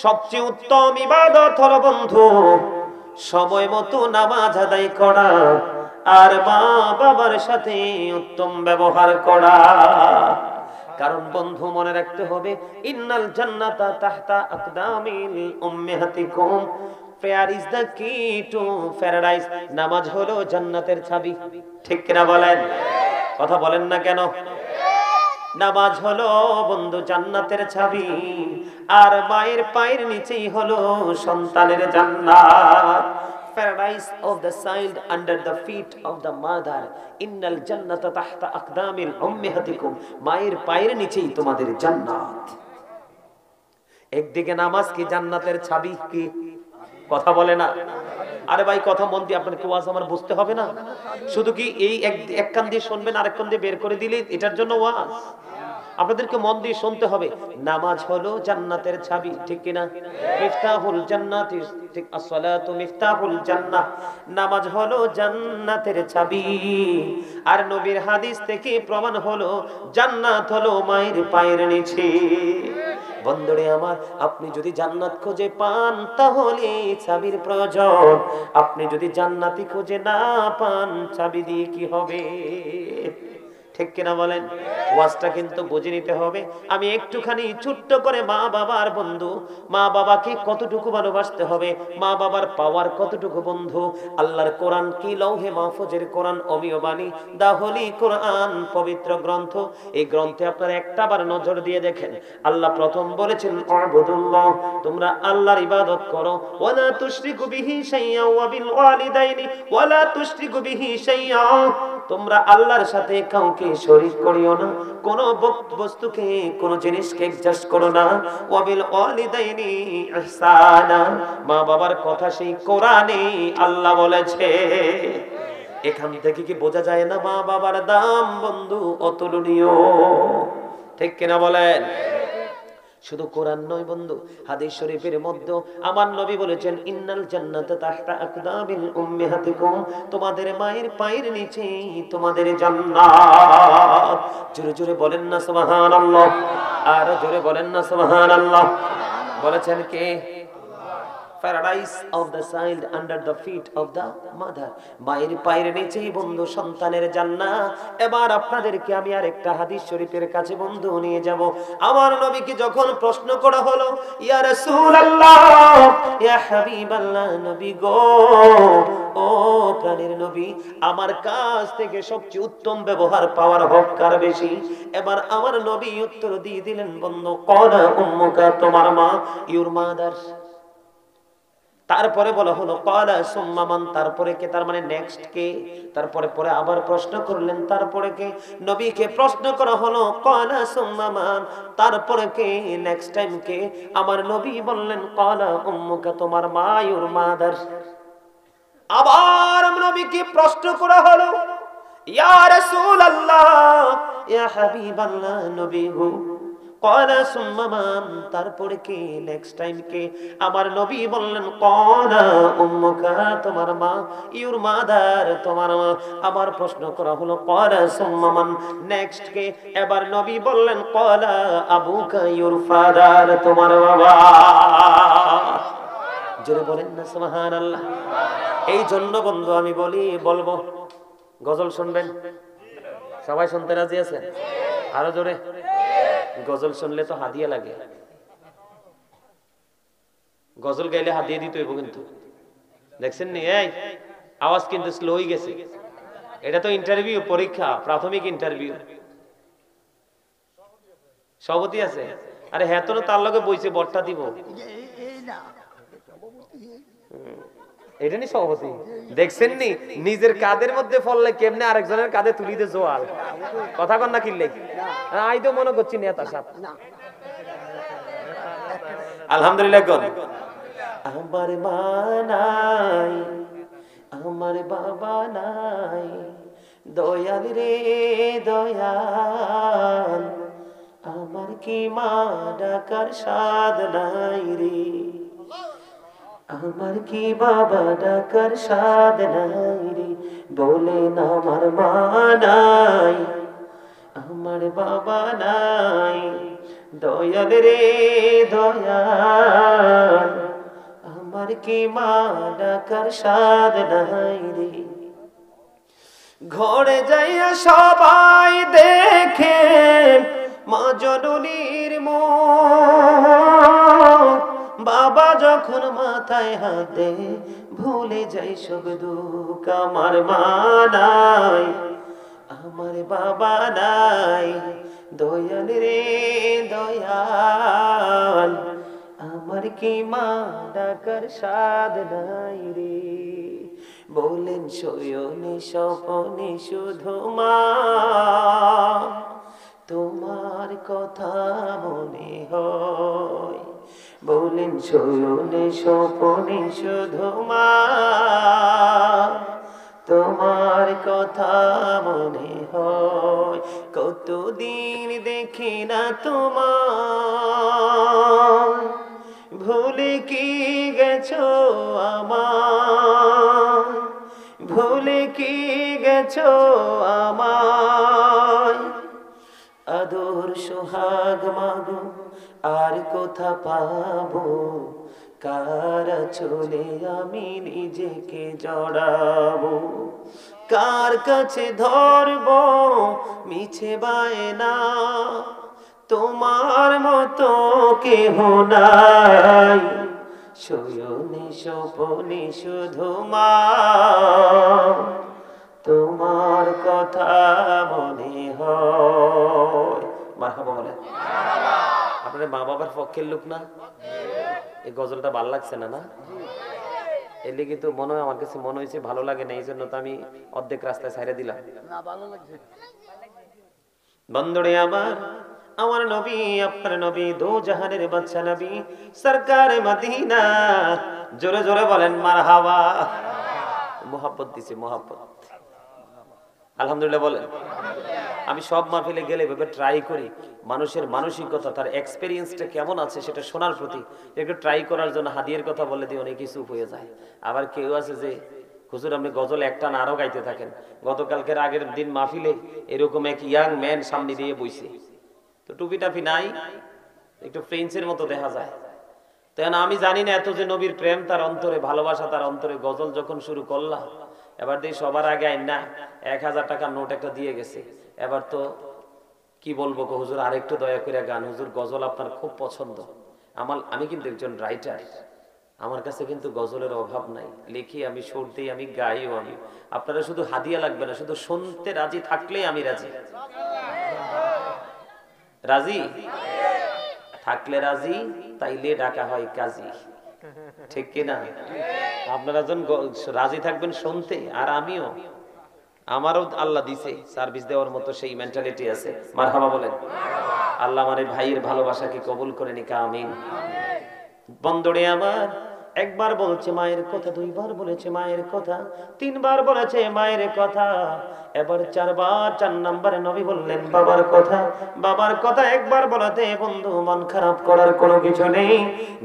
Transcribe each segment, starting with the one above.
সবচেয়ে উত্তম ইবাদত হলো বন্ধু সময় মতো নামাজ আদায় করা আর মা বাবার সাথে উত্তম ব্যবহার করা। কারণ বন্ধু মনে রাখতে হবে, ইন্নাল জান্নাতা তাহতা আকদামিল উম্মাহাতিকুম, প্রেয়ার ইজ দ্য কি টু প্যারাডাইস। নামাজ হলো জান্নাতের চাবি। ঠিক কিনা বলেন? কথা বলেন না কেন? নামাজ হলো বন্ধু জান্নাতের চাবি, আর মায়ের পায়ের নিচেই হলো সন্তানের জান্নাত। Paradise of the child under the feet of the mother. Innal jannata tahta aqdamil ummahatikum. মায়ের পায়ের নিচেই তোমাদের জান্নাত। একদিকে নামাজ কি জান্নাতের চাবি কি? কথা বলে না। আরে ভাই কথা মন দিয়ে আপনার কি ওয়াজ আমার বুঝতে হবে না? শুধু কি এই এক কান দিয়ে শুনবেন আরেক কান দিয়ে বের করে দিলে এটার জন্য ওয়াজ? আপনাদেরকে মন দিয়ে শুনতে হবে। নামাজ হলো জান্নাতের চাবি। ঠিক কিনা? মিফতাহুল জান্নাতি, ঠিক, আসসালাতু মিফতাহুল জান্নাহ। নামাজ হলো জান্নাতের চাবি। আর নবীর হাদিস থেকে প্রমাণ হলো জান্নাত হলো মায়ের পায়ের নিচে। বন্ধুরে আমার, আপনি যদি জান্নাত খুঁজে পান তাহলে চাবির প্রয়োজন। আপনি যদি জান্নাতি খুঁজে না পান চাবি দিয়ে কি হবে? ঠিক কিনা বলেন? ওয়াজটা কিন্তু বুঝে নিতে হবে। আমি একটুখানি ছোট্ট করে মা বাবার বন্ধু, মা বাবাকে কতটুকু ভালোবাসতে হবে, মা বাবার পাওয়ার কতটুকু বন্ধু। আল্লাহর কোরআন কি লৌহে মাহফুজের কোরআন, অমীয় বাণী, দা হোলি কোরআন, পবিত্র গ্রন্থ। এই গ্রন্থে আপনারা একটাবার নজর দিয়ে দেখেন, আল্লাহ প্রথম বলেছেন উবুদুল্লাহ, তোমরা আল্লাহর ইবাদত করো। ওয়ালা তুশরিকু বিহি শাইয়্যা ওয়া বিল ওয়ালিদাইনি ওয়ালা তুশরিকু বিহি শাইয়্যা, তোমরা আল্লাহর সাথে কাউকে শরীক করিও না, কোন বস্তুকে, কোন জিনিসকে এডজাস্ট করো না। ওয়াবিল ওয়ালিদাইনি ইহসানা, মা বাবার কথা সেই কোরআনে আল্লাহ বলেছে। এখান থেকে কি বোঝা যায় না মা বাবার দাম বন্ধু অতুলনীয়? ঠিক কিনা বলেন? শুধু কোরআন নয় বন্ধু, হাদিস শরীফের মধ্যে আমার নবী বলেছেন ইন্নাল জান্নাতা তাহতা আকদামিল উম্মাহাতিকুম, তোমাদের মায়ের পায়ের নিচে তোমাদের জান্নাত। জোরে জোরে বলেন না সুবহানাল্লাহ, আর জোরে বলেন না সুবহানাল্লাহ। বলেছেন কে? Paradise of the child under the feet of the mother, মায়ের পায়ের নিচেই বন্ধু সন্তানের জান্নাত। এবার আপনাদেরকে আমি আরেকটা হাদিস শরীফের কাছে বন্ধু নিয়ে যাব। আমার নবীকে যখন প্রশ্ন করা হলো, ইয়া রাসূলুল্লাহ, ইয়া হাবিবাল্লাহ, নবী গো, ও প্রাণের নবী, আমার কাছ থেকে সবচেয়ে উত্তম ব্যবহার পাওয়ার হক কার বেশি? এবার আমার নবী উত্তর দিয়ে দিলেন বন্ধু, ক্বালা উম্মুকা, তোমার মা, ইউর মাদার। তারপরে বলা হলো ক্বালা সুম্মা মান, তারপরে কে? তার মানে নেক্সট কে? তারপরে পরে আবার প্রশ্ন করলেন, তারপরে কে? নবীকে প্রশ্ন করা হলো ক্বালা সুম্মা মান, তারপরে কে? নেক্সট টাইম কে? আমার নবী বললেন ক্বালা উম্মুকা, তোমার মা, ইউর মাদার। আবার নবীকে প্রশ্ন করা হলো, ইয়া রাসূলুল্লাহ, ইয়া হাবিবাল্লাহ, নবী গো, ক্বালা সুম্মা মান, তারপরে কে? নেক্সট টাইম কে? আমার নবী বললেন ক্বালা উম্মুকা, তোমার মা, ইউর মাদার, তোমার মা। আবার প্রশ্ন করা হলো ক্বালা সুম্মা মান, নেক্সট কে? এবার নবী বললেন ক্বালা আবুকা, ইউর ফাদার, তোমার বাবা। জোরে বলেন না সুবহানাল্লাহ। এই জন্য বন্ধু আমি বলবো, গজল শুনবেন? সবাই শুনতে রাজি আছেন? আরো জোরে। গজল শুনলে তো হাদিয়া লাগে, গজল গাইলে হাদিয়া দিতে হইব কিন্তু। দেখছেন নি? এই আওয়াজ কিন্তু স্লো হয়ে গেছে। এটা তো ইন্টারভিউ, পরীক্ষা, প্রাথমিক ইন্টারভিউ। সভাপতি আছে? আরে হ্যাঁ, তো তার লগে বইছে, বটটা দিব। এটা নি সভাপতি? দেখছেন নি নিজের কাদের মধ্যে ফললে কেমনে আরেকজনের কাঁধে তুলি দে জোয়াল। কথা কন না কিনলে আই তো মনে করছি নেতা সাহেব। আলহামদুলিল্লাহ কোন আমার মা নাই, আমার বাবা নাই, দয়াল রে দয়াল, আমার কি মা ডাকার সাদ নাই রে, আমার কি বাবা ডাকার সাদ নাই রে, বলেন আমার মা নাই, আমার বাবা নাই, দয়াল রে দয়াল, কি মা ডাকার স্বাদ নাই রে। ঘরে যাইয়া সবাই দেখে মা জননীর মুখ, বাবা যখন মাথায় হাত দে ভুলে যাই সব দুঃখ। আমার মা নাই, আমার বাবা নাই, দয়াল রে দয়াল, আমার কি মা ডাকার স্বাদ নাই রে। বলেন শয়নে স্বপনে শুধু মা তোমার কথা মনে হয়। বলেন শয়নে স্বপনে শুধু মা তোমার কথা মনে হয়। কতদিন দেখি না তোমার, ভুলে কি গেছো আমায়, ভুলে কি গেছো আমায়। আদর সোহাগ মাগো আর কোথা পাবো, কার চলে আমি নিজেকে জড়াবো, কার কাছে ধরবো মিছে বায়না, তোমার মতো কেহ নাই। শয়নে স্বপনে শুধু মা তোমার কথা মনে হয়। মারহাবা বলেন। আপনার মা বাবার পক্ষের লোক না? এই গজলটা ভালো লাগছে না? না এর লেগে তো মনে হয়, আমার কাছে মনে হয়েছে ভালো লাগে না, এই জন্য তো আমি অর্ধেক রাস্তায় ছাইড়ে দিলাম। বন্ধুরে আমার, আমার নবী, আপনার নবী, দো জাহানের বাদশা নবী, সরকারে মদিনা। জোরে জোরে বলেন মারহাবা। মোহাব্বত দিছে, মোহাব্বত। আলহামদুলিল্লাহ বলেন। আমি সব মাহফিলে গেলে এভাবে ট্রাই করি মানুষের মানসিকতা, তার এক্সপেরিয়েন্সটা কেমন আছে সেটা শোনার প্রতি একটু ট্রাই করার জন্য হাদিয়ার কথা বলে দিয়ে অনেক কিছু হয়ে যায়। আবার কেউ আছে যে হুজুর আপনি গজল একটা না আরো গাইতে থাকেন। গতকালকের আগের দিন মাহফিলে এরকম এক ইয়াং ম্যান সামনে দিয়ে বইছে, তো টুপি টাপি নাই, একটু ফ্রেন্ডসের মতো দেখা যায়। তেন আমি জানি না এত যে নবীর প্রেম তার অন্তরে, ভালোবাসা তার অন্তরে, গজল যখন শুরু করলাম এবার দিয়ে সবার আগে আইন না 1000 টাকার নোট একটা দিয়ে গেছে। এবার তো কি বলবো গো হুজুর, আরেকটু দয়া করে গান, হুজুর গজল আপনার খুব পছন্দ। আমি কিন্তু একজন রাইটার, আমার কাছে কিন্তু গজলের অভাব নাই, লিখি আমি, সুর দিই আমি, গাইও আমি। আপনারা শুধু হাদিয়া লাগবে না, শুধু শুনতে রাজি থাকলেই আমি রাজি। রাজি থাকলে রাজি, তাইলে ডাকা হয় কাজী, ঠিক কিনা? আপনারা যখন রাজি থাকবেন শুনতে, আর আমিও, আমারও আল্লাহ দিছে সার্ভিস দেওয়ার মতো সেই মেন্টালিটি আছে। মারহাবা বলেন। আল্লাহ আমার ভাইয়ের ভালোবাসাকে কবুল করে নিক, আমিন। বন্ধুরে আমার, একবার বলছে মায়ের কথা, দুইবার বলেছে মায়ের কথা, তিনবার বলেছে মায়ের কথা, এবার 4 নম্বরে নবী বললেন বাবার কথা। বাবার কথা একবার বলাতে বন্ধু মন খারাপ করার কোনো কিছু নেই।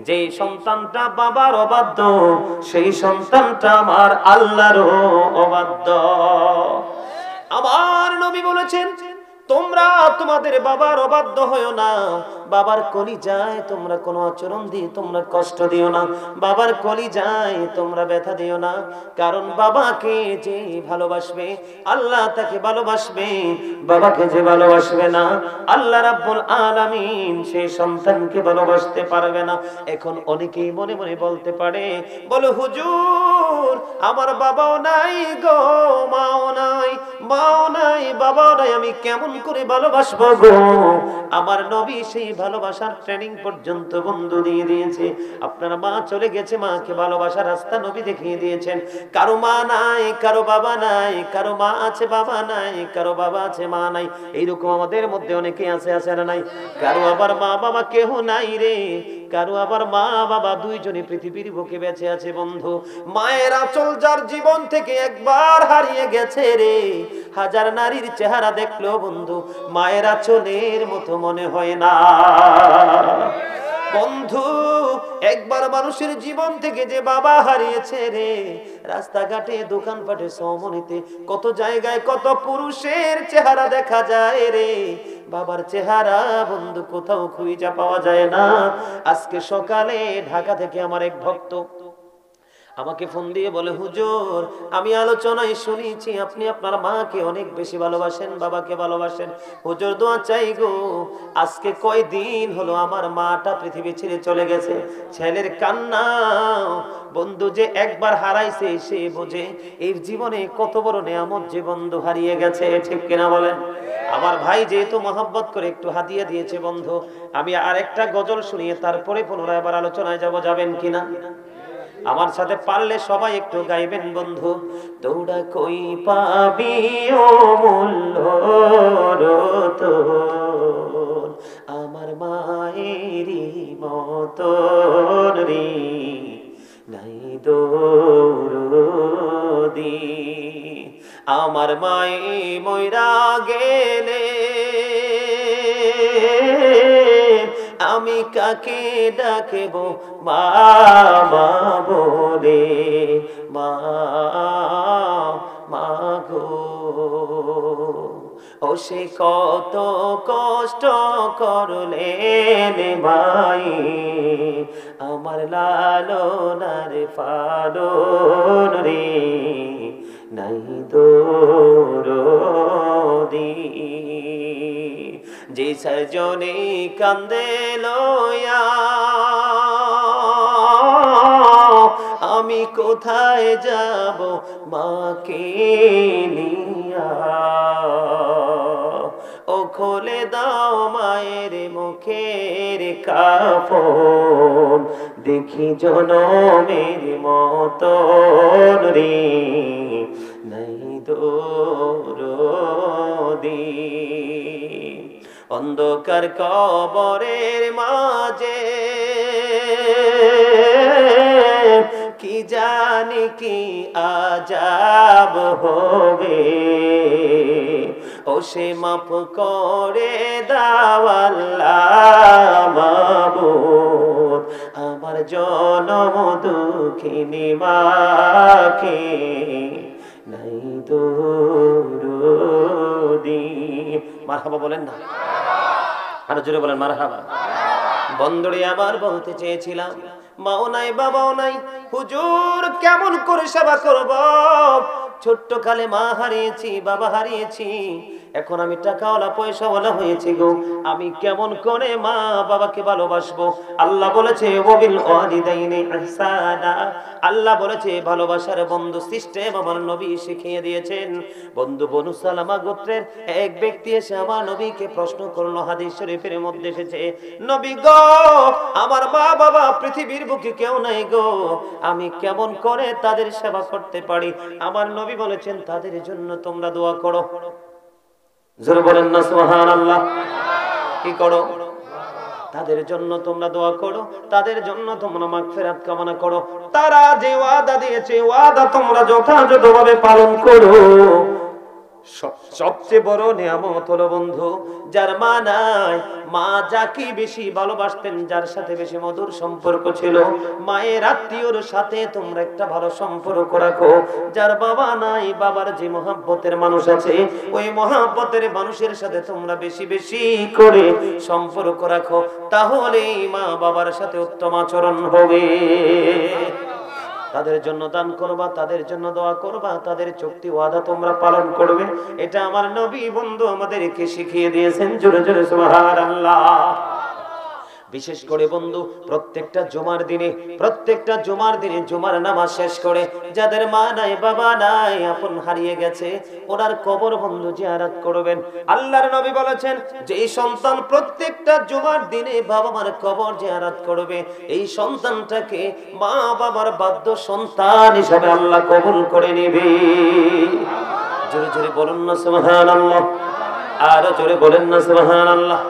যে সন্তানটা বাবার অবাধ্য, সেই সন্তানটা আমার আল্লাহরও অবাধ্য। আমার নবী বলেছেন তোমরা তোমাদের বাবার অবাধ্য হয়ো না, বাবার কলিজায় তোমরা কোনো আচরণ দিয়ে তোমরা কষ্ট দিও না, বাবার কলিজায় তোমরা ব্যথা দিও না। কারণ বাবাকে যে ভালোবাসবে আল্লাহ তাকে ভালোবাসবে, বাবাকে যে ভালোবাসবে না আল্লাহ রাব্বুল আলামিন সেই সন্তানকে ভালোবাসতে পারবে না। এখন অনেকেই মনে মনে বলতে পারে, বলো হুজুর আমার বাবাও নাই গো, মাও নাই, মাও নাই, বাবাও নাই, আমি কেমন করে ভালোবাসবো গো? আমার নবী সেই ভালোবাসার ট্রেনিং পর্যন্ত বন্ধু দিয়ে দিয়েছে। আপনার মা চলে গেছে, মাকে ভালোবাসার রাস্তা নবী দেখিয়ে দিয়েছেন। কারো মা নাই, কারো বাবা নাই, কারো মা আছে বাবা নাই, কারো বাবা আছে মা নাই। এইরকম আমাদের মধ্যে অনেকে আছে, আছে না নাই? কারো আবার মা বাবা কেহ নাই রে, কারো আবার মা বাবা দুইজনে পৃথিবীর বুকে বেঁচে আছে। বন্ধু, মায়ের আঁচল যার জীবন থেকে একবার হারিয়ে গেছে রে, হাজার নারীর চেহারা দেখলো বন্ধু মায়ের আঁচলের মতো মনে হয় না। বন্ধু, একবার মানুষের জীবন থেকে যে বাবা হারিয়েছে রে, রাস্তাঘাটে দোকানপাটে সমনিতে কত জায়গায় কত পুরুষের চেহারা দেখা যায় রে, বাবার চেহারা বন্ধু কোথাও খুঁজে পাওয়া যায় না। আজকে সকালে ঢাকা থেকে আমার এক ভক্ত আমাকে ফোন দিয়ে বলে, হুজুর আমি আলোচনায় শুনেছি আপনি আপনার মাকে অনেক বেশি ভালোবাসেন, বাবাকে ভালোবাসেন। হুজুর দোয়া চাই গো, আজকে কয়দিন হলো আমার মাটা পৃথিবী ছেড়ে চলে গেছে। ছেলের কান্না, বন্ধু যে একবার হারাইছে সে বোঝে এই জীবনে কত বড় নেয়ামত যে বন্ধু হারিয়ে গেছে, ঠিক কিনা বলেন? আমার ভাই যেহেতু মহব্বত করে একটু হাদিয়া দিয়েছে বন্ধু, আমি আরেকটা গজল শুনিয়ে তারপরে পুনরায় আবার আলোচনায় যাবেন কিনা? আমার সাথে পারলে সবাই একটু গাইবেন বন্ধু। দৌড়া কই পাবি ও মূল্য রতন, আমার মায়েরই মতন রে নাই দৌড়দি। আমার মায়ে ময়রা গেলে আমি কাকে ডাকব মা মা বলে, মা মা গো। ও সে কত কষ্ট করলেন মাই আমার লালনার পালন রে নাই দৌড়দি। যে সজনে কান্দে লয়া আমি কোথায় যাব মাকে নিয়া, ও খোলে দাও মায়ের মুখের কাফন, দেখি জনমের মতন রে নাই দৌড়দি। অন্ধকার কবরের মাঝে কি জানি কি আজাব হবে, ও সে মাফ করে দাও আল্লাহ মাবুদ আমার জনম দুঃখিনী মাকে নাই দৌড়দি। মারহাবা বলেন না, আরো জোরে বলেন মারহাবা। বন্ধুরে আমার বলতে চেয়েছিলাম, মাও নাই বাবাও নাই, হুজুর কেমন করে সেবা করব? ছোট্ট কালে মা হারিয়েছি, বাবা হারিয়েছি, এখন আমি টাকাওয়ালা পয়সাওয়ালা হয়েছি গো, আমি কেমন করে মা বাবাকে ভালোবাসবো? আল্লাহ বলেছে ওয়াবিল ওয়ালিদাইনি ইহসানা, আল্লাহ বলেছে ভালোবাসার বন্ধু সিস্টেম আমার নবী শিখিয়ে দিয়েছেন। বন্ধু বনু সালামা গোত্রের এক ব্যক্তি এসে আমার নবীকে প্রশ্ন করলো, হাদিস শরীফের মধ্যে এসেছে, নবী গো আমার মা বাবা পৃথিবীর বুকে কেউ নাই গো, আমি কেমন করে তাদের সেবা করতে পারি? আমার নবী বলেছেন তাদের জন্য তোমরা দোয়া করো। জোরে বলেন না সুবহানাল্লাহ। কি করো? তাদের জন্য তোমরা দোয়া করো, তাদের জন্য তোমরা মাগফিরাত কামনা করো। তারা যে ওয়াদা দিয়েছে ওয়াদা তোমরা যথাযথভাবে পালন করো। সবচেয়ে বড় নিয়ামত হলো বন্ধু যার মা নাই, মা যাকে বেশি ভালোবাসতেন, যার সাথে বেশি মধুর সম্পর্ক ছিল, মায়ের আত্মীয়র সাথে তোমরা একটা ভালো সম্পর্ক রাখো। যার বাবা নাই, বাবার যে মহব্বতের মানুষ আছে, ওই মহব্বতের মানুষের সাথে তোমরা বেশি বেশি করে সম্পর্ক রাখো, তাহলে মা বাবার সাথে উত্তম আচরণ হবে। তাদের জন্য দান করবা, তাদের জন্য দোয়া করবা, তাদের চুক্তি ওয়াদা তোমরা পালন করবে। এটা আমার নবী বন্ধু আমাদেরকে শিখিয়ে দিয়েছেন। জোরে জোরে সুবহানাল্লাহ। বিশেষ করে বন্ধু প্রত্যেকটা জুমার দিনে জুমার নামাজ শেষ করে যাদের মা নাই বাবা নাই, আপন হারিয়ে গেছে, ওনার কবর বন্ধু জিয়ারত করবেন। আল্লাহর নবী বলেছেন যে এই সন্তান প্রত্যেকটা জুমার দিনে বাবা মার কবর জিয়ারত করবে, এই সন্তানটাকে মা বাবার বাধ্য সন্তান হিসেবে আল্লাহ কবুল করে নেবে। জোরে জোরে বলুন না সুবহানাল্লাহ, আরো জোরে বলেন না সুবহানাল্লাহ।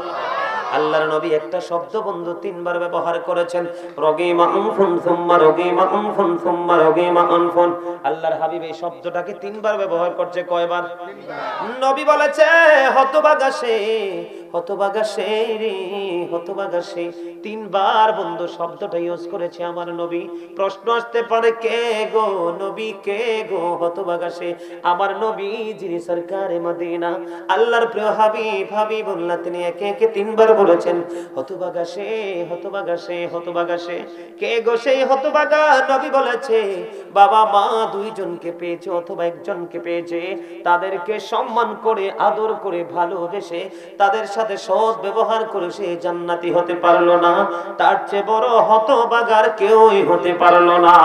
আল্লাহর নবী একটা শব্দ বন্ধু তিনবার ব্যবহার করেছেন, রগিমা আনফুন সুম্মা রগিমা আনফুন সুম্মা রগিমা আনফুন। আল্লাহর হাবিব এই শব্দটাকে তিনবার ব্যবহার করছে। কয়বার? নবী বলেছে হতভাগা সে, হতভাগা সে রে, হতভাগা সে। তিনবার বন্ধু শব্দটা ইউজ করেছে আমার নবী। প্রশ্ন আসতে পারে, কে গো নবী, কে গো হতভাগা সে? আমার নবী যিনি সরকারে মদিনা, আল্লাহর প্রিয় হাবিব, হাবিবুল্লাহ, তিনি একে একে তিনবার বলেছেন হতভাগা সে, হতভাগা সে, হতভাগা সে। কে গো সেই হতভাগা? নবী বলেছে, বাবা মা দুইজনকে পেয়েছে অথবা একজনকে পেয়েছে, তাদেরকে সম্মান করে, আদর করে, ভালোবেসে, তাদের সাথে সৎ ব্যবহার করে সে জান্নাতি হতে পারলো না। তার চেয়ে বড় হতভাগার কেউই হতে পারলো না।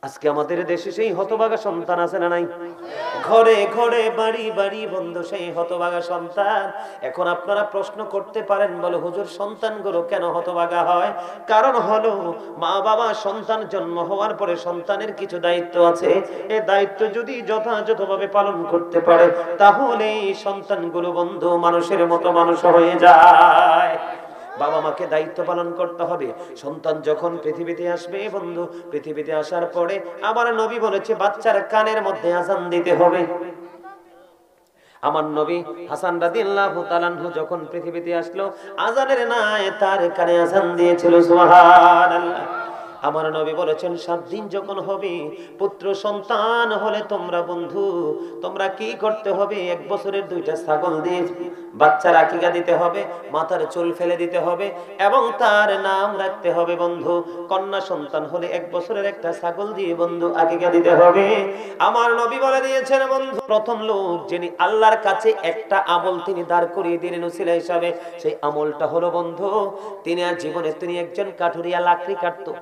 আজকে আমাদের দেশে সেই হতভাগা সন্তান আছে না নাই? ঘরে ঘরে, বাড়ি বাড়ি বন্ধু সেই হতভাগা সন্তান। এখন আপনারা প্রশ্ন করতে পারেন, বলে হুজুর সন্তানগুলো কেন হতভাগা হয়? কারণ হলো, মা বাবা সন্তান জন্ম হওয়ার পরে সন্তানের কিছু দায়িত্ব আছে। এই দায়িত্ব যদি যথাযথভাবে পালন করতে পারে, তাহলে এই সন্তানগুলো বন্ধু মানুষের মতো মানুষ হয়ে যায়। বাবা মাকে দায়িত্ব পালন করতে হবে। সন্তান যখন পৃথিবীতে আসবে বন্ধু, পৃথিবীতে আসার পরে আমার নবী বলেছে বাচ্চার কানের মধ্যে আযান দিতে হবে। আমার নবী হাসান রাদিয়াল্লাহু তাআলা আনহু যখন পৃথিবীতে আসলো, আযানের নাই তার কানে আযান দিয়েছিল। সুবহানাল্লাহ। আমার নবী বলেছেন 7 দিন যখন হবে, পুত্র সন্তান হলে তোমরা বন্ধু, তোমরা কি করতে হবে? 1 বছরের 2টা ছাগল দিয়ে বাচ্চার আকিকা দিতে হবে, মাথার চুল ফেলে দিতে হবে এবং তার নাম রাখতে হবে বন্ধু। কন্যা সন্তান হলে 1 বছরের একটা ছাগল দিয়ে বন্ধু আকিকা দিতে হবে। আমার নবী বলে দিয়েছেন বন্ধু, প্রথম লোক যিনি আল্লাহর কাছে একটা আমল তিনি দাঁড় করিয়ে দিলেন উসিলা হিসাবে, সেই আমলটা হলো বন্ধু, তিনি আর জীবনে তিনি একজন কাঠুরিয়া লাকড়ি কাটতো।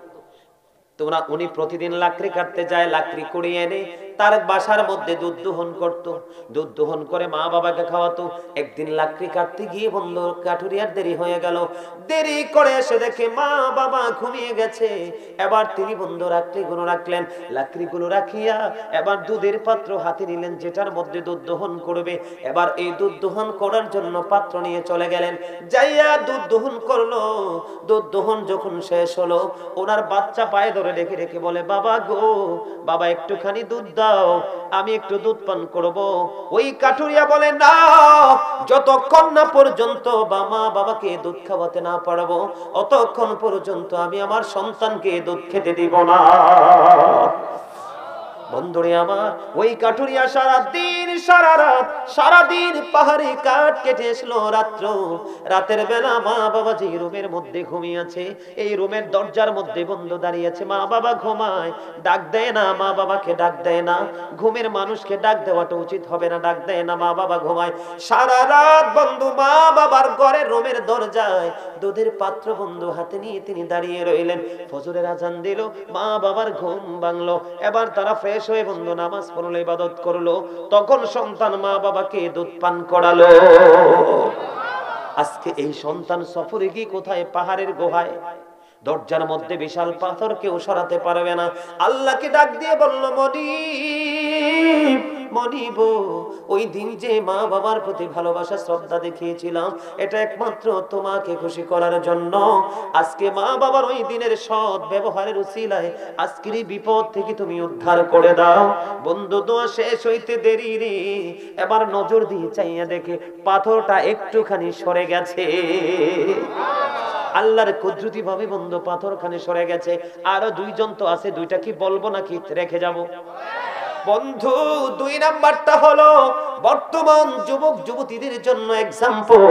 তোমরা উনি প্রতিদিন লাকড়ি কাটতে যায়, লাকড়ি কুড়িয়ে এনে তার বাসার মধ্যে দুধ দোহন করত, দুধ দোহন করে মা বাবাকে খাওয়াতো। একদিন লাকড়ি কাটতে গিয়ে বন্ধু কাঠুরিয়ার দেরি হয়ে গেল। দেরি করে এসে দেখে মা বাবা ঘুমিয়ে গেছে। এবার তিনি বন্ধু লাকড়িগুলো রাখলেন, লাকড়িগুলো রাখিয়া এবার দুধের পাত্র হাতে নিলেন, যেটার মধ্যে দুধ দোহন করবে। এবার এই দুধ দোহন করার জন্য পাত্র নিয়ে চলে গেলেন, যাইয়া দুধ দোহন করলো। দুধ দোহন যখন শেষ হলো, ওনার বাচ্চা পায়ে ধরে রেখে রেখে বলে, বাবা গো, বাবা একটুখানি দুধ দাও, আমি একটু দুধ পান করব। ওই কাঠুরিয়া বলে, না, যতক্ষণ না পর্যন্ত মা বাবাকে দুধ খাওয়াতে না পারবো, অতক্ষণ পর্যন্ত আমি আমার সন্তানকে দুধ খেতে দিব না। বন্ধুরে আমার, ওই কাঠুরিয়া সারাদিন সারা রাত সারাদিন পাহাড়ে কাঠ কেটে এসলো। রাতের বেলা মা বাবা যে রুমের মধ্যে ঘুমিয়ে আছে, এই রুমের দরজার মধ্যে বন্ধু দাঁড়িয়ে আছে। মা বাবা ঘুমায়, ডাক দেয় না, মা বাবাকে ডাক দেয় না। ঘুমের মানুষকে ডাক দেওয়াটা উচিত হবে না, ডাক দেয় না, মা বাবা ঘুমায়। সারা রাত বন্ধু মা বাবার ঘরের রুমের দরজায় দুধের পাত্র বন্ধু হাতে নিয়ে তিনি দাঁড়িয়ে রইলেন। ফজরের আজান দিল, মা বাবার ঘুম ভাঙলো। এবার তারা ফ্রেশ হয়ে বন্ধু নামাজ পড়লো, ইবাদত করলো। তখন সন্তান মা বাবাকে দুধ পান করালো। আজকে এই সন্তান সফরে গিয়ে কোথায়? পাহাড়ের গুহায়। দরজার মধ্যে বিশাল পাথর, কেউ সরাতে পারবে না। আল্লাহকে ডাক দিয়ে বলল, মনিব, মনিব, ওই দিন যে মা বাবার প্রতি ভালোবাসা শ্রদ্ধা দেখিয়েছিলাম, এটা একমাত্র তোমাকে খুশি করার জন্য। আজকে মা বাবার ওই দিনের সৎ ব্যবহারের উসিলায় আজকের এই বিপদ থেকে তুমি উদ্ধার করে দাও। বন্ধু দোয়া শেষ হইতে দেরি রে, এবার নজর দিয়ে চাইয়া দেখে পাথরটা একটুখানি সরে গেছে। আল্লাহর কুদরতি ভাবে বন্ধু পাথরখানে সরে গেছে। আরো 2 জন তো আছে, 2টা কি বলবো নাকি রেখে যাব? বন্ধু 2 নাম্বারটা হলো বর্তমান যুবক যুবতীদের জন্য এক্সাম্পল।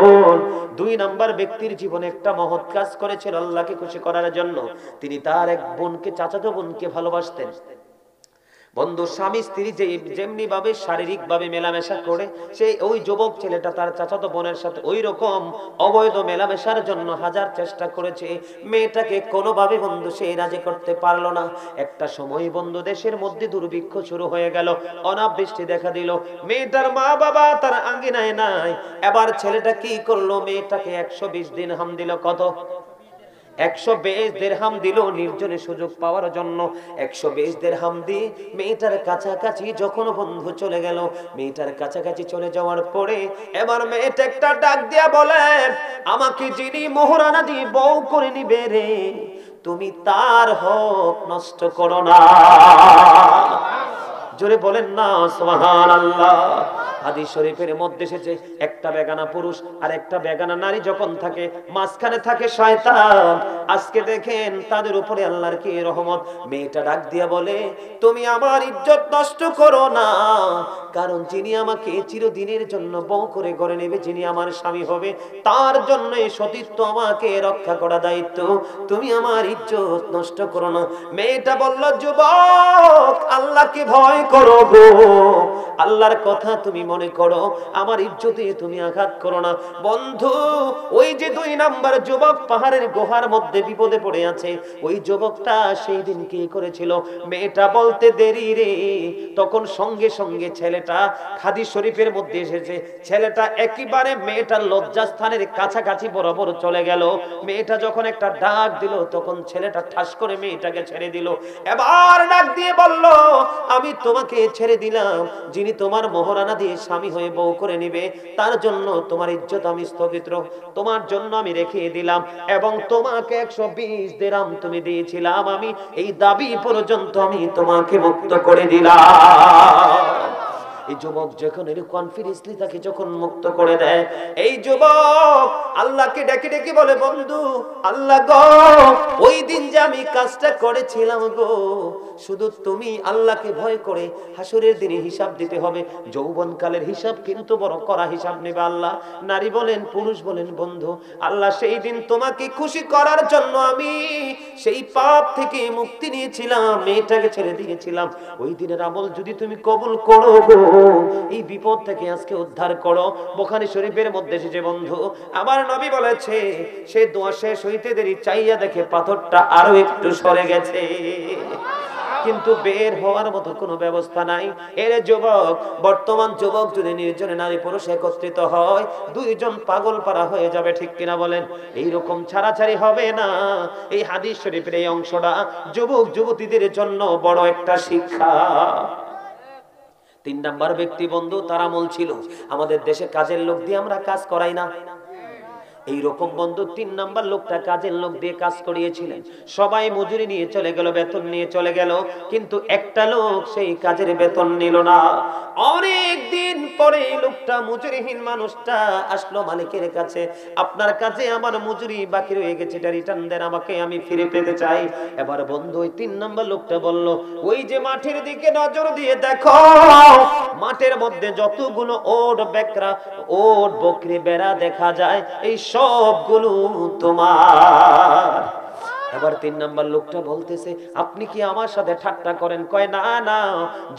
2 নাম্বার ব্যক্তির জীবনে একটা মহৎ কাজ করেছিল আল্লাহকে খুশি করার জন্য। তিনি তার এক বোনকে, চাচাতো বোনকে ভালোবাসতেন। বন্ধু স্বামী স্ত্রী যেমনি ভাবে শারীরিক ভাবে মেলামেশা করে, সেই ওই যুবক ছেলেটা তার চাচাতো বোনের সাথে ওই রকম অবৈধ মেলামেশার জন্য হাজার চেষ্টা করেছে। মেয়েটাকে কোনোভাবে বন্ধু সে রাজি করতে পারলো না। একটা সময় বন্ধু দেশের মধ্যে দুর্ভিক্ষ শুরু হয়ে গেল, অনাবৃষ্টি দেখা দিল। মেয়েটার মা বাবা তার আঙ্গিনায় নাই। এবার ছেলেটা কি করলো? মেয়েটাকে 120 দিরহাম দিল। কত? 120 দিরহাম দিল নির্জনে সুযোগ পাওয়ার জন্য। 120 দিরহাম দিয়ে মেয়েটার কাছাকাছি যখন বন্ধু চলে গেল, মেয়েটার কাছাকাছি চলে যাওয়ার পরে এবার মেয়েটা একটা ডাক দিয়া বলে, আমাকে যিনি মোহরানা দিয়ে বউ করে নিবে রে, তুমি তার হক নষ্ট করো না। জোরে বলেন না সুবহানাল্লাহ। হাদিস শরীফের মধ্যে এসেছে একটা বেগানা পুরুষ আর একটা বেগানা নারী যখন থাকে, মাঝখানে থাকে শয়তান। আজকে দেখেন তাদের উপরে আল্লাহর কি রহমত। মেয়েটা ডাক দিয়া বলে, তুমি আমার ইজ্জত নষ্ট করো না, কারণ যিনি আমাকে চিরদিনের জন্য বউ করে ঘরে নেবে, যিনি আমার স্বামী হবে, তার জন্য এই সতীত্ব আমাকে রক্ষা করা দায়িত্ব, তুমি আমার ইজ্জত নষ্ট করো না। মেয়েটা বলল, যুবক আল্লাহকে ভয় করো গো, আল্লাহর কথা তুমি মনে করো, আমার ইজ্জতে তুমি আঘাত করো না। বন্ধু, ওই যে 2 নাম্বার যুবক পাহাড়ের গুহার মধ্যে বিপদে পড়ে আছে, ওই যুবকটা সেই দিন কি করেছিল? মেয়েটা বলতে দেরি রে, তখন সঙ্গে সঙ্গে ছেলেটা, হাদিস শরীফের মধ্যে এসেছে, ছেলেটা একেবারে মেয়েটার লজ্জাস্থানের কাছাকাছি বরাবর চলে গেল। মেয়েটা যখন একটা ডাক দিল, তখন ছেলেটা ঠাস করে মেয়েটাকে ছেড়ে দিল। এবার ডাক দিয়ে বলল, আমি তোমাকে ছেড়ে দিলাম, যিনি তোমার মোহরানা দিয়ে স্বামী হয়ে বউ করে নিবে, তার জন্য তোমার ইজ্জত আমি স্থগিত তোমার জন্য আমি রেখে দিলাম, এবং তোমাকে 120 দিরহাম তুমি দিয়েছিলাম, আমি এই দাবি পর্যন্ত আমি তোমাকে মুক্ত করে দিলাম। এই যুবক যখন এর কনফিডেন্সলি তাকে যখন মুক্ত করে দেয়, এই যুবক আল্লাহকে ডেকে ডেকে বলে, বন্ধু আল্লাহ গো, ওই দিন যে আমি কাজটা করেছিলাম গো, শুধু তুমি আল্লাহকে ভয় করে হাসরের দিনে হিসাব দিতে হবে। যৌবনকালের হিসাব কিন্তু বড় করা হিসাব নেবে আল্লাহ। নারী বলেন পুরুষ বলেন, বন্ধু আল্লাহ সেই দিন তোমাকে খুশি করার জন্য আমি সেই পাপ থেকে মুক্তি নিয়েছিলাম, মেয়েটাকে ছেড়ে দিয়েছিলাম। ওই দিনের আমল যদি তুমি কবুল করো গো, এই বিপদ থেকে আজকে উদ্ধার করো। বুখারী শরীফের মধ্যে এসেছে বন্ধু, আমার নবী বলেছে, সে দোয়া শেষ হইতে দেরি, চাইয়া দেখে পাথরটা আরো একটু সরে গেছে, কিন্তু বের হওয়ার মতো কোনো ব্যবস্থা নাই। এর যুবক, বর্তমান যুবক যদি নির্জনে নারী পুরুষ একত্রিত হয়, 2 জন পাগল পারা হয়ে যাবে, ঠিক কিনা বলেন? এইরকম ছাড়াছাড়ি হবে না। এই হাদিস শরীফের এই অংশটা যুবক যুবতীদের জন্য বড় একটা শিক্ষা। 3 নাম্বার ব্যক্তি বন্ধু, তার আমল ছিল, আমাদের দেশে কাজের লোক দিয়ে আমরা কাজ করাই না, এই রকম বন্ধু 3 নাম্বার লোকটা কাজের লোক দিয়ে কাজ করিয়েছিলেন। সবাই মজুরি নিয়ে চলে গেল, বেতন নিয়ে চলে গেল, কিন্তু একটা লোক সেই কাজের বেতন নিল না। অনেক দিন পরে এই লোকটা, মজুরিহীন মানুষটা আসলো মালিকের কাছে, আপনার কাছে আমার মজুরি বাকি রয়ে গেছে, এটা রিটার্ন দেন আমাকে, আমি ফিরে পেতে চাই। এবার বন্ধু ওই 3 নাম্বার লোকটা বলল, ওই যে মাঠের দিকে নজর দিয়ে দেখো, মাঠের মধ্যে যতগুলো ওট বেকরা, ওট বকরি বেড়া দেখা যায়, এই সবগুলো তোমার। এবার 3 নাম্বার লোকটা বলতেছে, আপনি কি আমার সাথে ঠাট্টা করেন? কয়, না না,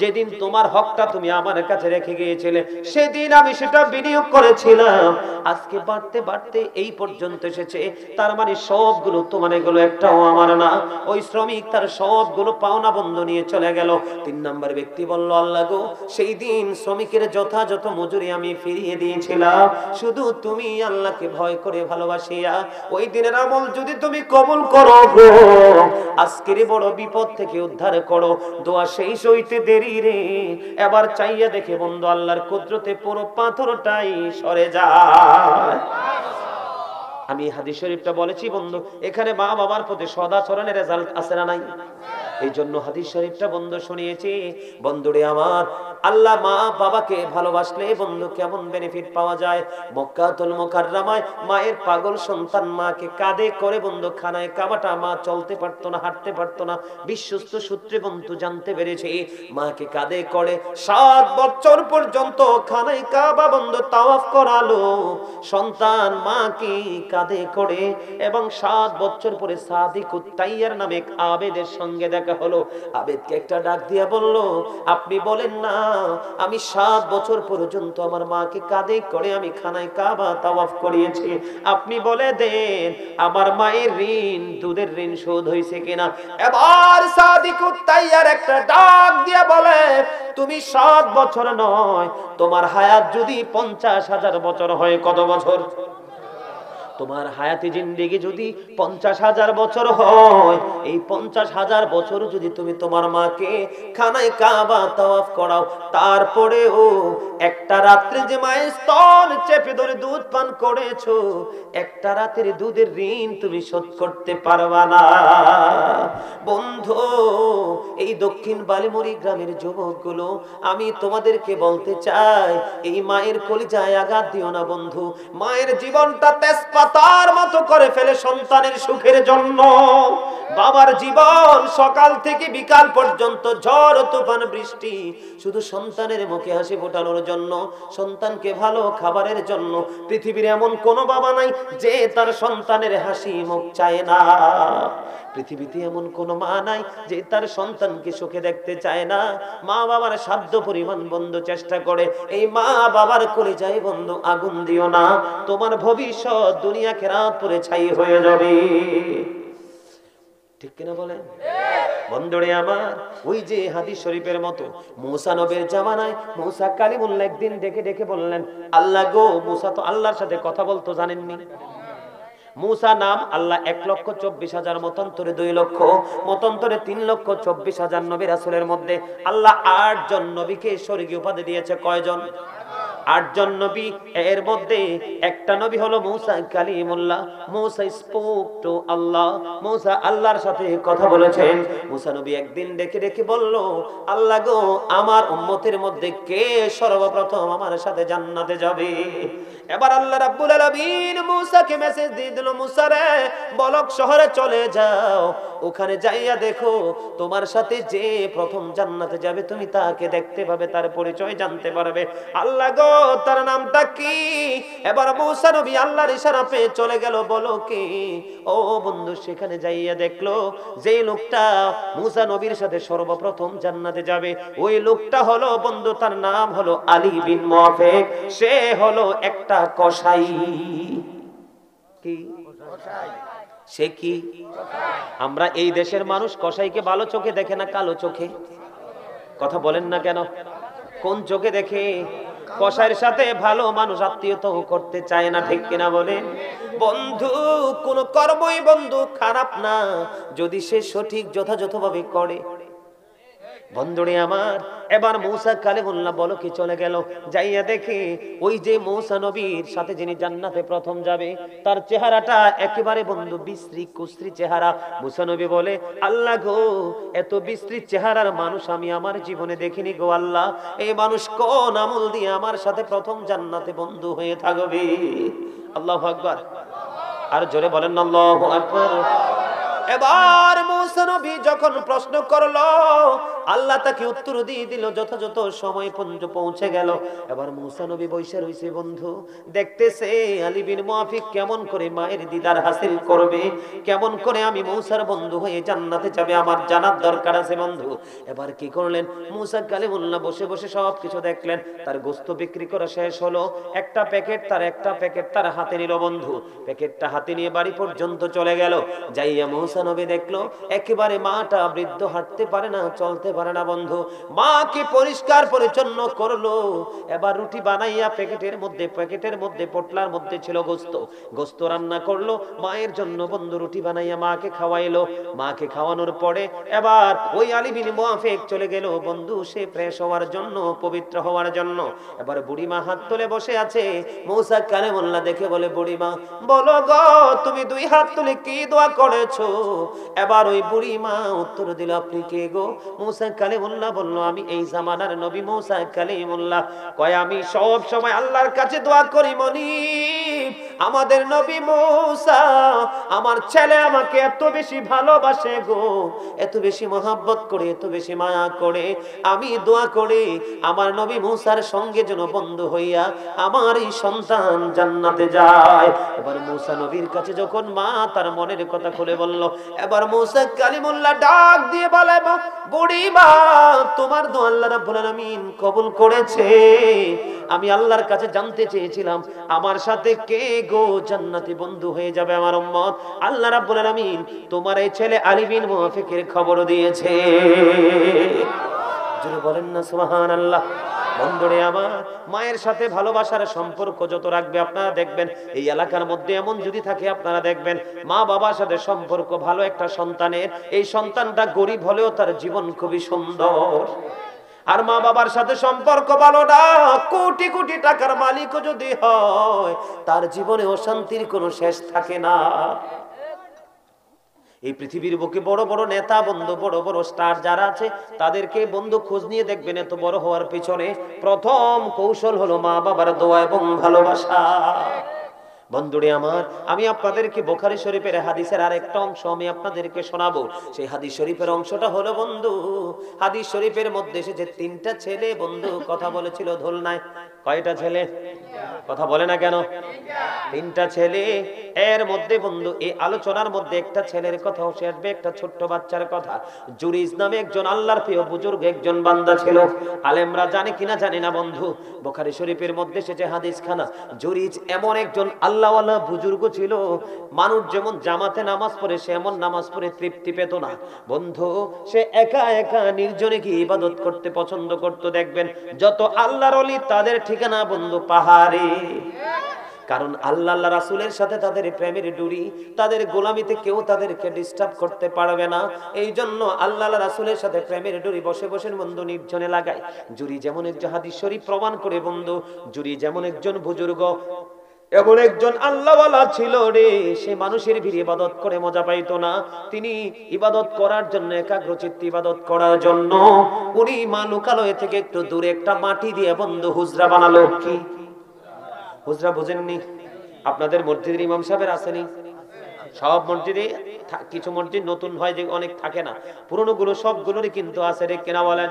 যেদিন তোমার হকটা তুমি আমার কাছে রেখে গিয়েছিলে, সেদিন আমি সেটা বিনিয়োগ করেছিলাম, আজকে বাড়তে বাড়তে এই পর্যন্ত এসেছে, তার মানে সবগুলো তোমার, এগুলো একটাও আমার না। ওই শ্রমিক তার সবগুলো পাওনা বন্ধ নিয়ে চলে গেল। 3 নাম্বার ব্যক্তি বলল, আল্লাহ গো, সেই দিন শ্রমিকের যথাযথ মজুরি আমি ফিরিয়ে দিয়েছিলাম, শুধু তুমি আল্লাহকে ভয় করে ভালোবাসিয়া ওই দিনের আমল যদি তুমি কবুল করো গো, আজকের বড় বিপদ থেকে উদ্ধার করো। দোয়া শেষ হইতে দেরি রে, এবার চাইয়া দেখে বন্ধু আল্লাহর কুদরতে পুরো পাথরটাই সরে যায়। আমি হাদিস শরীফটা বলেছি বন্ধু, এখানে মা বাবার প্রতি সদাচরণের রেজাল্ট আছে না নাই? এই জন্য হাদিস শরীফটা বন্ধু শুনিয়েছি। বন্ধুরে আমার, আল্লাহ মা বাবাকে ভালোবাসলে বন্ধু কেমন বেনিফিট পাওয়া যায়। মক্কাতুল মুকাররমায় মায়ের পাগল সন্তান মাকে কাঁধে করে বন্ধু খানায় কাবাটা, মা চলতে পারতো না, হাঁটতে পারতো না, বিশ্বস্ত সূত্রে বন্ধু জানতে পেরেছে, মাকে কাঁধে করে 7 বছর পর্যন্ত খানায় কাবা বন্ধু তাওয়াফ করালো সন্তান মাকে কাঁধে করে। এবং 7 বছর পরে সাদিকুত তাইয়ার নামে এক আবেদের সঙ্গে দেখা হলো। আবেদকে একটা ডাক দিয়া বলল, আপনি বলেন না, আমি 7 বছর পর্যন্ত আমার মাকে কাঁধে করে আমি খানায় কাবা তাওয়াফ করিয়েছি, আপনি বলে দেন আমার মায়ের ঋণ, দুধের ঋণ শোধ হয়েছে কিনা। এবার সাদিকুত তাইয়ার একটা ডাক দিয়া বলে, তুমি 7 বছর নয়, তোমার হায়াত যদি 50,000 বছর হয়, কত বছর? তোমার হায়াতি জিন্দেগি যদি 50,000 বছর হয়, এই 50,000 বছর যদি তুমি তোমার মাকে খানায় কাবা তাওয়াফ করাও, তারপরেও একটা রাত্রে যে মায়ের স্তন চেপে ধরে দুধ পান করেছো, একটা রাতের দুধের ঋণ তুমি শোধ করতে পারবা না। বন্ধু, এই দক্ষিণ বালিমুড়ি গ্রামের যুবকগুলো, আমি তোমাদেরকে বলতে চাই, এই মায়ের কলিজায় আঘাত দিও না বন্ধু। মায়ের জীবনটা তেজপাতার মতো করে ফেলে সন্তানের সুখের জন্য। বাবার জীবন সকাল থেকে বিকাল পর্যন্ত ঝড় তুফান বৃষ্টি শুধু সন্তানের মুখে হাসি ফোটানোর জন্য, সন্তানকে ভালো খাবারের জন্য। পৃথিবীর এমন কোন বাবা নাই যে তার সন্তানের হাসি মুখ চায় না। পৃথিবীতে এমন কোন মা নাই যে তার সন্তানকে সুখে দেখতে চায় না। মা বাবার সাধ্য পরিমাণ বন্ধু চেষ্টা করে। এই মা বাবার কলিজায় বন্ধু আগুন দিও না, তোমার ভবিষ্যৎ দুনিয়া খেরাত পরে ছাই হয়ে যাবে। ঠিক কিনা বলেন বন্ধুরে আমার? ওই যে হাদিস শরীফের মতো, মুসা নবীর জামানায় মুসা কালিমুল্লাহ একদিন ডেকে ডেকে বললেন, আল্লাহ গো, মুসা তো আল্লাহর সাথে কথা বলতো জানেননি? মুসা নাম আল্লাহ 1,24,000, মতান্তরে 2 লক্ষ, মতান্তরে 3,24,000 নবী রাসূলের মধ্যে আল্লাহ 8 জন নবীকে স্বর্গীয় উপাধি দিয়েছে। কয়জন? 8 জন নবী। এর মধ্যে একটা নবী হলো মুসা কালিমুল্লাহ। মুসা স্পোক টু আল্লাহ, মুসা আল্লাহর সাথে কথা বলেছেন। মুসা নবী একদিন ডেকে ডেকে বলল, আল্লাহ গো, আমার উম্মতের মধ্যে কে সর্বপ্রথম আমার সাথে জান্নাতে যাবে? এবার আল্লাহ রাব্বুল আলামিন মুসাকে মেসেজ দিয়ে দিল, মুসা রে, বলক শহরে চলে যাও, ওখানে যাইয়া দেখো তোমার সাথে যে প্রথম জান্নাতে যাবে তুমি তাকে দেখতে পাবে, তার পরিচয় জানতে পারবে। আল্লাহ গো, তার নামটা কি? এবার মুসা নবী আল্লাহর ইশারা পেয়ে চলে গেল। বলো কি? ও বন্ধু, সেখানে যাইয়া দেখলো যে লোকটা মুসা নবীর সাথে সর্বপ্রথম জান্নাতে যাবে, ওই লোকটা হলো বন্ধু, তার নাম হলো আলী বিন মুআফিক। সে হলো একটা কসাই। কি কসাই? সে কি? আমরা এই দেশের মানুষ কসাইকে ভালো চোখে দেখে না কালো চোখে? কথা বলেন না কেন? কোন চোখে দেখে? কসাইয়ের সাথে ভালো মানুষ আত্মীয়তা করতে চায় না। ঠিক কিনা বলেন বন্ধু? কোন কর্মই বন্ধু খারাপ না যদি সে সঠিক যথাযথভাবে করে। বন্ধুরে আমার, এবার মুসা কালিমুল্লাহ বলো কি চলে গেল, যাইয়া দেখে ওই যে মুসা নবীর সাথে যিনি জান্নাতে প্রথম যাবে, তার চেহারাটা একেবারে বন্ধু বিশ্রী কুশ্রী চেহারা। মুসা নবী বলে, আল্লাহ গো, এত বিশ্রী চেহারার মানুষ আমি আমার জীবনে দেখিনি গো আল্লাহ। এই মানুষ কোন আমল দিয়ে আমার সাথে প্রথম জান্নাতে বন্ধু হয়ে থাকবে? আল্লাহু আকবার। আর জোরে বলেন না আল্লাহু আকবার। এবার মুসা নবী যখন প্রশ্ন করলো, আল্লাহ তাকে উত্তর দিয়ে দিল। যথাযথ সময় পৌঁছে গেল। এবার মুসা নবী বসে রইছে বন্ধু, দেখতেছে আলী বিন মুআফিক কেমন করে মায়ের দিদার হাসিল করবে, কেমন করে আমি মুসার বন্ধু হয়ে জান্নাতে যাবে, আমার জানার দরকার আছে বন্ধু। এবার কি করলেন? মুসা কালিমুল্লাহ বসে বসে সবকিছু দেখলেন। তার গোশত বিক্রি করা শেষ হলো। একটা প্যাকেট তার হাতে নিল বন্ধু। প্যাকেটটা হাতে নিয়ে বাড়ি পর্যন্ত চলে গেল। যাইয়া মুসা নবী দেখলো একেবারে মাটা বৃদ্ধ, হাঁটতে পারে না, চলতে পারে না বন্ধু। মাকে পরিষ্কার পরিচ্ছন্ন করলো। এবার রুটি বানাইয়া প্যাকেটের মধ্যে পোটলার মধ্যে ছিল গোশত রান্না করলো মায়ের জন্য বন্ধু। রুটি বানাইয়া মাকে খাওয়াইলো। মাকে খাওয়ানোর পরে এবার ওই আলী বিন মুআফিক চলে গেল বন্ধু, সে ফ্রেশ হওয়ার জন্য, পবিত্র হওয়ার জন্য। এবার বুড়িমা হাত তুলে বসে আছে। মুসা কালিমুল্লাহ দেখে বলে, বুড়িমা বলো গো, তুমি 2 হাত তুলে কি দোয়া করেছো? এবার ওই বুড়িমা উত্তর দিল, আপনি কে গো? মুসা কালিমুল্লাহ বলল, আমি এই জামানার নবী মুসা কালিমুল্লাহ। কয়, আমি সব সময় আল্লাহর কাছে দোয়া করি মনি, আমাদের নবী মুসা, আমার ছেলে আমাকে এত বেশি ভালোবাসে গো, এত বেশি মহব্বত করে, এত বেশি মায়া করে। আমি দোয়া করি আমার নবী মুসার সঙ্গে যেন বন্ধু হইয়া আমার এই সন্তান জান্নাতে যায়। এবার মুসা নবীর কাছে যখন মা তার মনের কথা খুলে বলল, এবার মুসা কালিমুল্লাহ ডাক দিয়ে বলে, বুড়িমা, তোমার দোয়া আল্লাহ রাব্বুল আলামিন কবুল করেছে। আমি আল্লাহর কাছে জানতে চেয়েছিলাম আমার সাথে কে গো জান্নাতি বন্ধু হয়ে যাবে আমার উম্মত। আল্লাহ রাব্বুল আলামিন তোমার এই ছেলে আলী বিন মুআফিকের খবর দিয়েছে। জোরে বলেন না সুবহানাল্লাহ। বন্ধুরে আমার, মায়ের সাথে ভালোবাসার সম্পর্ক যত রাখবে আপনারা দেখবেন এই এলাকার মধ্যে এমন যদি থাকে আপনারা দেখবেন মা বাবার সাথে সম্পর্ক ভালো একটা সন্তানের, এই সন্তানটা গরিব হলেও তার জীবন খুবই সুন্দর। আর মা বাবার সাথে সম্পর্ক ভালো না, কোটি কোটি টাকার মালিকও যদি হয় তার জীবনে অশান্তির কোনো শেষ থাকে না। এই পৃথিবীর বুকে বড় বড় নেতা বন্ধু, বড় বড় স্টার যারা আছে তাদেরকে বন্ধু খোঁজ নিয়ে দেখবেন এত বড় হওয়ার পিছনে প্রথম কৌশল হলো মা বাবার দোয়া এবং ভালোবাসা। বন্ধুরে আমার, আমি আপনাদেরকে বুখারী শরীফের হাদিসের আরেকটা অংশ আমি আপনাদেরকে শোনাবো। সেই হাদিস শরীফের অংশটা হলো বন্ধু, হাদিস শরীফের মধ্যে এসেছে তিনটা ছেলে বন্ধু কথা বলেছিল দোলনায়। কয়টা ছেলে? কথা বলে না কেন? তিনটা ছেলে। এর মধ্যে বন্ধু এই আলোচনার মধ্যে একটা ছেলের কথা উঠে আসবে, একটা ছোট্ট বাচ্চার কথা। জুরিজ নামে একজন আল্লাহর প্রিয় বুজুর্গ একজন বান্দা ছিল। আলেমরা জানে কিনা জানি না বন্ধু, বুখারী শরীফের মধ্যে এসেছে হাদিস খানা। জুরিজ এমন একজন আল্লাহওয়ালা বুজুর্গ ছিল, মানুষ যেমন জামাতে নামাজ পড়ে সে এমন নামাজ পড়ে তৃপ্তি পেত না বন্ধু। সে একা একা নির্জনে গিয়ে ইবাদত করতে পছন্দ করত। দেখবেন যত আল্লাহর ওলি তাদের ঠিকানা বন্ধু পাহাড়ে। কারণ আল্লাহ রাসূলের সাথে তাদের প্রেমের ডুরি, তাদের গোলামিতে কেউ তাদেরকে ডিস্টার্ব করতে পারবে না। এই জন্য আল্লাহ রাসূলের সাথে প্রেমের ডুরি বসে বসে বন্ধু নির্জনে লাগায়। জুরি যেমন একজন হাদিস শরীফ প্রমাণ করে বন্ধু, জুরি যেমন একজন বুজুর্গ এমন একজন আল্লাহওয়ালা ছিল রে, সে মানুষের ভিড়ে ইবাদত করে মজা পাইতো না। তিনি ইবাদত করার জন্য, একাগ্রচিত্তে ইবাদত করার জন্য উনি মা লোকালয় থেকে একটু দূরে একটা মাটি দিয়ে বন্ধু হুজরা বানালো। কি হুজরা বুঝেননি? আপনাদের মসজিদের ইমাম সাহেবের আসেনি? সব মসজিদে, কিছু মসজিদ নতুন হয় যে অনেক থাকে না, পুরনো গুলো সবগুলোরই কিন্তু আছে রে কেনা বলেন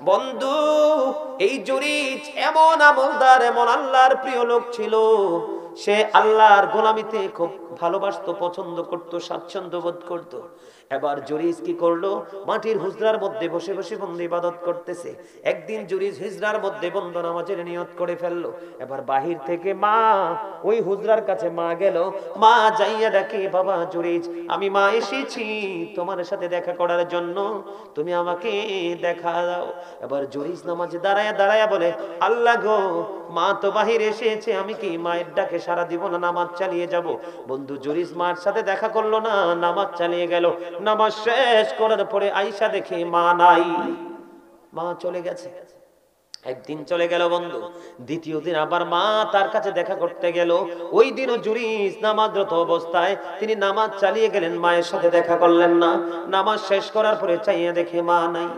বন্ধু। এই জুরিজ এমন আমলদার, এমন আল্লাহর প্রিয় লোক ছিল, সে আল্লাহর গোলামিতে খুব ভালোবাসতো, পছন্দ করতো, স্বাচ্ছন্দ্য বোধ করতো। এবার জুরিজ কি করলো, মাটির হুজরার মধ্যে বসে বসে বন্ধু ইবাদত করতেছে। একদিন জুরিজ হুজরার মধ্যে বন্ধু নামাজের নিয়ত করে ফেললো। এবার বাহির থেকে মা ওই হুজরার কাছে মা গেল, মা যাইয়া ডাকে, বাবা জুরিজ আমি মা এসেছি তোমার সাথে দেখা করার জন্য, তুমি আমাকে দেখা দাও। এবার জুরিজ নামাজে দাঁড়ায়া দাঁড়ায়া বলে, আল্লাহ গো, মা তো বাহির এসেছে, আমি কি মায়ের ডাকে সারা দিব না নামাজ চালিয়ে যাব? বন্ধু জুরিজ মার সাথে দেখা করলো না, নামাজ চালিয়ে গেল। নামাজ শেষ করার পরে আয়েশা দেখে মা নাই, মা চলে গেছে। একদিন চলে গেল বন্ধু, দ্বিতীয় দিন আবার মা তার কাছে দেখা করতে গেল। ওই দিনও জুরিজ নামাজরত অবস্থায় তিনি নামাজ চালিয়ে গেলেন, মায়ের সাথে দেখা করলেন না। নামাজ শেষ করার পরে চাইয়া দেখে মা নাই।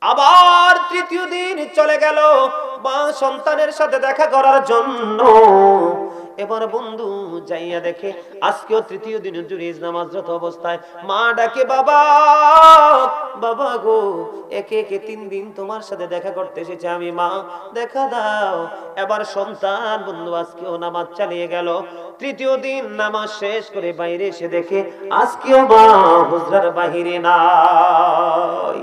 আবার তৃতীয় দিন চলে গেল মা সন্তানের সাথে দেখা করার জন্য। এবার বন্ধু যাইয়া দেখে আজকেও তৃতীয় দিন জুরিজ নামাজরত অবস্থায় মা ডাকে, বাবা বাবা গো, একে একে 3 দিন তোমার সাথে দেখা করতে এসেছে আমি, মা দেখা দাও। এবার সন্তান বন্ধু আজকেও নামাজ চালিয়ে গেল। তৃতীয় দিন নামাজ শেষ করে বাইরে এসে দেখে আজকেও মা হুজরার বাহিরে নাই।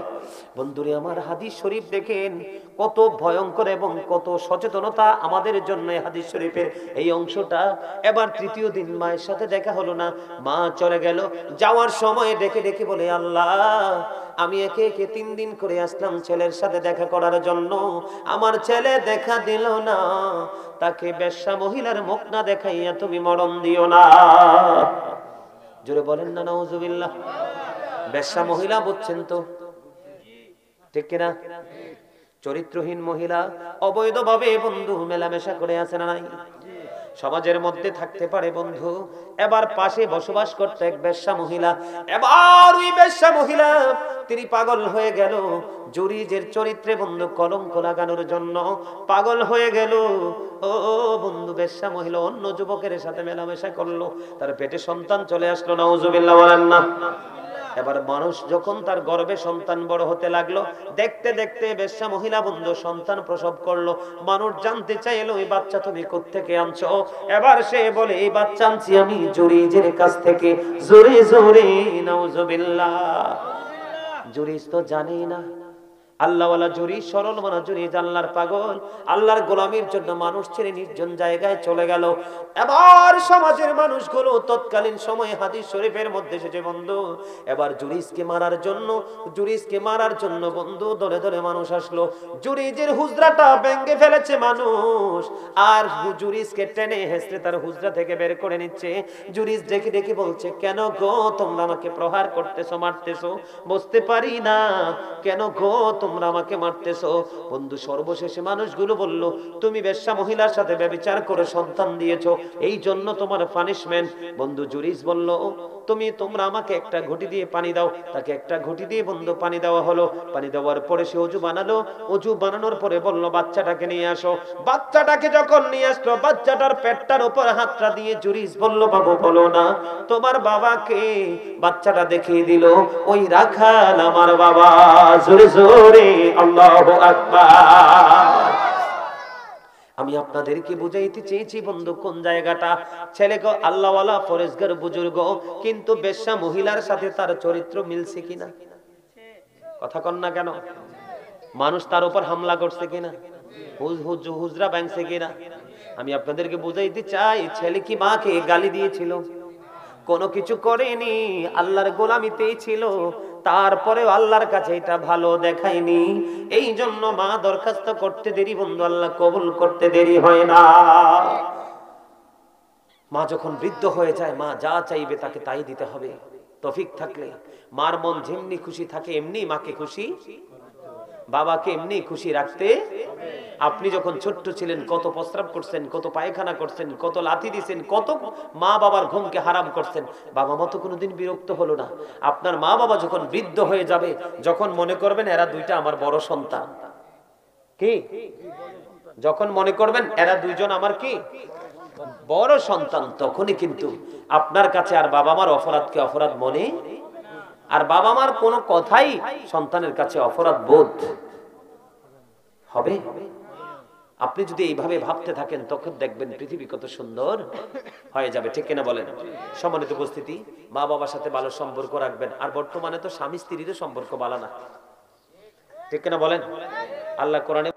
বন্ধুরে আমার, হাদিস শরীফ দেখেন কত ভয়ঙ্কর এবং কত সচেতনতা আমাদের জন্য হাদিস শরীফের এই অংশটা। এবার তৃতীয় দিন মায়ের সাথে দেখা হলো না, মা চলে গেল। যাওয়ার সময় ডেকে ডেকে বলে, আল্লাহ আমি একে একে 3 দিন করে আসলাম ছেলের সাথে দেখা করার জন্য, আমার ছেলে দেখা দিল না, তাকে বেশ্যা মহিলার মুখ না দেখাইয়া তুমি মরণ দিও না। জোরে বলেন না নাউজুবিল্লাহ। বেশ্যা মহিলা বুঝছেন তো, ঠিক কিনা? চরিত্রহীন মহিলা, অবৈধভাবে বন্ধু মেলামেশা করে আছে না নাই? সমাজের মধ্যে থাকতে পারে বন্ধু। এবার পাশে বসবাস করতে এক বেশ্যা মহিলা। এবার ওই বেশ্যা মহিলা তিনি পাগল হয়ে গেল, জুরিজের চরিত্রে বন্ধু কলঙ্ক লাগানোর জন্য পাগল হয়ে গেল। ও বন্ধু, বেশ্যা মহিলা অন্য যুবকের সাথে মেলামেশা করলো, তার পেটে সন্তান চলে আসলো, নাউজুবিল্লাহ বলেন না। এবার মানুষ যখন তার গর্ভে সন্তান বড় হতে লাগলো, দেখতে দেখতে বেশ্যা মহিলা বন্ধু সন্তান প্রসব করলো। মানুষ জানতে চাইলো, এই বাচ্চা তুমি কোত্থেকে আনছো? এবার সে বলে, এই বাচ্চা আনছি আমি জুরিজের কাছ থেকে। জোরে জোরে নাউজুবিল্লাহ। জুরিজ তো জানেই না আল্লাহওয়ালা জুরিজ, সরল মনা জুরিজ, আল্লাহর পাগল, আল্লাহর গোলামির জন্য মানুষ ছেড়ে নির্জন জায়গায় চলে গেল। এবার সমাজের মানুষগুলো তৎকালীন সময়ে হাদিস শরীফের মধ্যে এসেছে বন্ধু, এবার জুরিজকে মারার জন্য বন্ধু দলে দলে মানুষ আসলো। জুরিজের হুজরাটা ভেঙে ফেলেছে মানুষ, আর জুরিজকে টেনে হেসড়ে তার হুজরা থেকে বের করে নিচ্ছে। জুরিজ দেখে দেখে বলছে, কেন গো তোমরা আমাকে প্রহার করতেছো, মারতেছো? বুঝতে পারি না কেন গো তোমরা আমাকে মারতেছো। বন্ধু সর্বশেষে মানুষগুলো বলল, তুমি বেশ্যা মহিলার সাথে ব্যভিচার করে সন্তান দিয়েছো, এই জন্য তোমার পানিশমেন্ট। বন্ধু জুরিজ বলল, তোমরা আমাকে একটা ঘটি দিয়ে পানি দাও। তাকে একটা ঘটি দিয়ে বন্ধু পানি দেওয়া হলো। পানি দেওয়ার পরে সে অজু বানালো। অজু বানানোর পরে বলল, বাচ্চাটাকে নিয়ে আসো। বাচ্চাটাকে যখন নিয়ে আসলো, বাচ্চাটার পেটটার উপর হাতটা দিয়ে জুরিজ বলল, বাবু বলো না তোমার বাবাকে। বাচ্চাটা দেখিয়ে দিল, ওই রাখাল আমার বাবা। জোরে জোরে আল্লাহু আকবার। আমি আপনাদেরকে বুঝাইতে চেয়েছি বন্ধু কোন জায়গাটা। ছেলে গো আল্লাহওয়ালা ফরেজগার বুজুর্গ, কিন্তু বেশ্যা মহিলার সাথে তার চরিত্র মিলছে কিনা? কথা কন না কেন? মানুষ তার উপর হামলা করছে কিনা? হুজরা ভাঙছে কিনা? আমি আপনাদেরকে বুঝাইতে চাই, ছেলে কি মাকে গালি দিয়েছিল? কোনো কিছু করেনি, আল্লাহর গোলামিতেই ছিল। তারপরে আল্লাহর কাছে এটা ভালো দেখায়নি। এই জন্য মা দরখাস্ত করতে দেরি বন্ধু, আল্লাহ কবুল করতে দেরি হয় না। মা যখন বৃদ্ধ হয়ে যায়, মা যা চাইবে তাকে তাই দিতে হবে। তৌফিক থাকলে মার মন যেমনি খুশি থাকে এমনি মাকে খুশি, বাবাকে এমনি খুশি রাখতে। আপনি যখন ছোট্ট ছিলেন কত প্রস্রাব করছেন, কত পায়খানা করছেন, কত লাথি দিয়েছেন, কত মা বাবার ঘুমকে হারাম করছেন, বাবা মা তো কোনোদিন বিরক্ত হলো না। আপনার মা বাবা যখন বৃদ্ধ হয়ে যাবে, যখন মনে করবেন এরা দুইটা আমার বড় সন্তান, কি যখন মনে করবেন এরা দুইজন আমার কি বড় সন্তান, তখনই কিন্তু আপনার কাছে আর বাবা মার অপরাধকে অপরাধ মনে, আর বাবা মার কোনো কথাই সন্তানের কাছে অপরাধ বোধ হবে। আপনি যদি এইভাবে ভাবতে থাকেন, তখন দেখবেন পৃথিবী কত সুন্দর হয়ে যাবে। ঠিক কিনা বলেন? সম্মানিত উপস্থিতি, মা বাবার সাথে ভালো সম্পর্ক রাখবেন। আর বর্তমানে তো স্বামী স্ত্রীরও সম্পর্ক ভালো না। ঠিক কিনা বলেন? আল্লাহ কোরআনে